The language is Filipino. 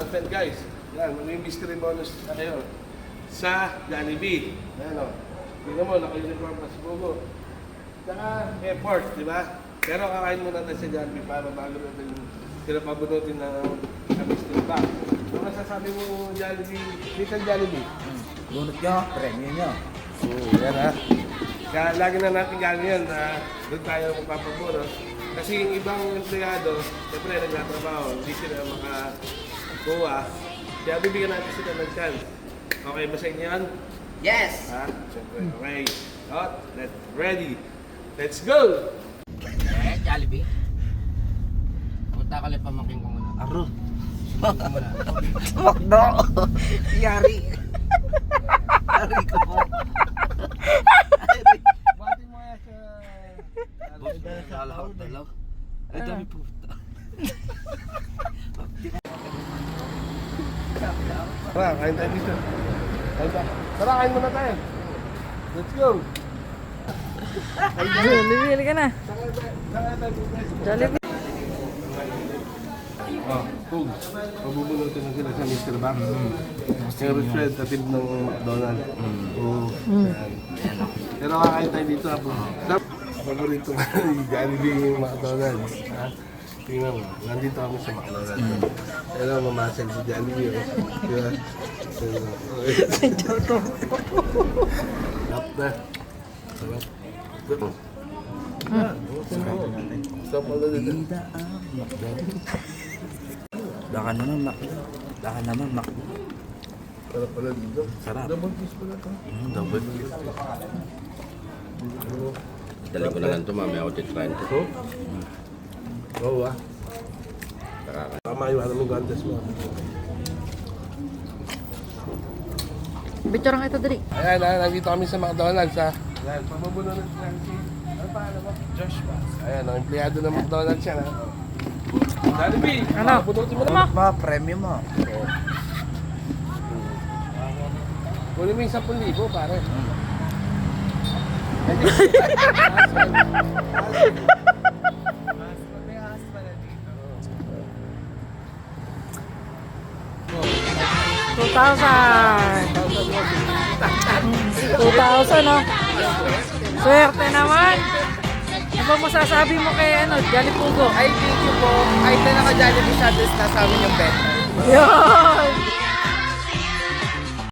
ballpen guys. Yan, may mystery bonus na kayo sa Jollibee. Ayan o. Tingnan mo, naka-uniform pa si Bugo. Saka airport, di ba? Pero kakain muna tayo sa Jollibee para bago natin sila pabunutin ng mystery box. Ano masasabi mo Jollibee? Little Jollibee? Bunot nyo, premium nyo. Yan ha. Kaya lagi na natin gano'n yan na doon tayo magpapabunot. Kasi yung ibang empleyado, siyempre nagtatrabaho, hindi sila makakuha. Kaya bibigyan natin sila ng chance. Okay ba sa inyo yan? Yes! Ha? Siyempre, okay. Hot, let's ready. Let's go! Jollibee. Punta ka lang pamaking ko muna. Aro. Makdo. Yari. Yari ka po. Bati mo kaya sa... Lalahaw dalaw. Ay dami po. Tara, kain tayo dito. Tara, kain muna tayo. Let's go! Jollibee ka na. Saka tayo dito. Jollibee. Oh, Tugs. Pabubunutin na sila sa Mr. Box. Yung representative ng McDonald's. Yan. Pero kakain tayo dito. Paborito nga yung Jollibee yung McDonald's. Ha? Tingnan mo, nandito kami sa McDonald's. Pero mamasal si Jollibee. Diba? Sarap na. Sarap. Sarap pala dito. Baka naman mak. Baka naman mak. Sarap pala dito. Sarap. Double piece pala ito. Double kiss. Dali ko na lang ito, mamaya ako titrain ko. So? Oo ah. Tama yung ano mo gantes mo. Picture kita dali. Ayan, nandito kami sa McDonald's ha. Ayan, pamabuno na si ano pa, ano ba? Joshua. Ayan, ang empleyado ng McDonald's yan ha. Jollibee! Ano? Bunutin mo na. Ma, premium mo. Kunin mo yung 10,000 pare. $2,000 no? Swerte naman. Ano ba masasabi mo kay Jollibee Pugo? Ay, thank you po. Ay, na naka-Jollibee sa atin na sa amin yung bet. Yun!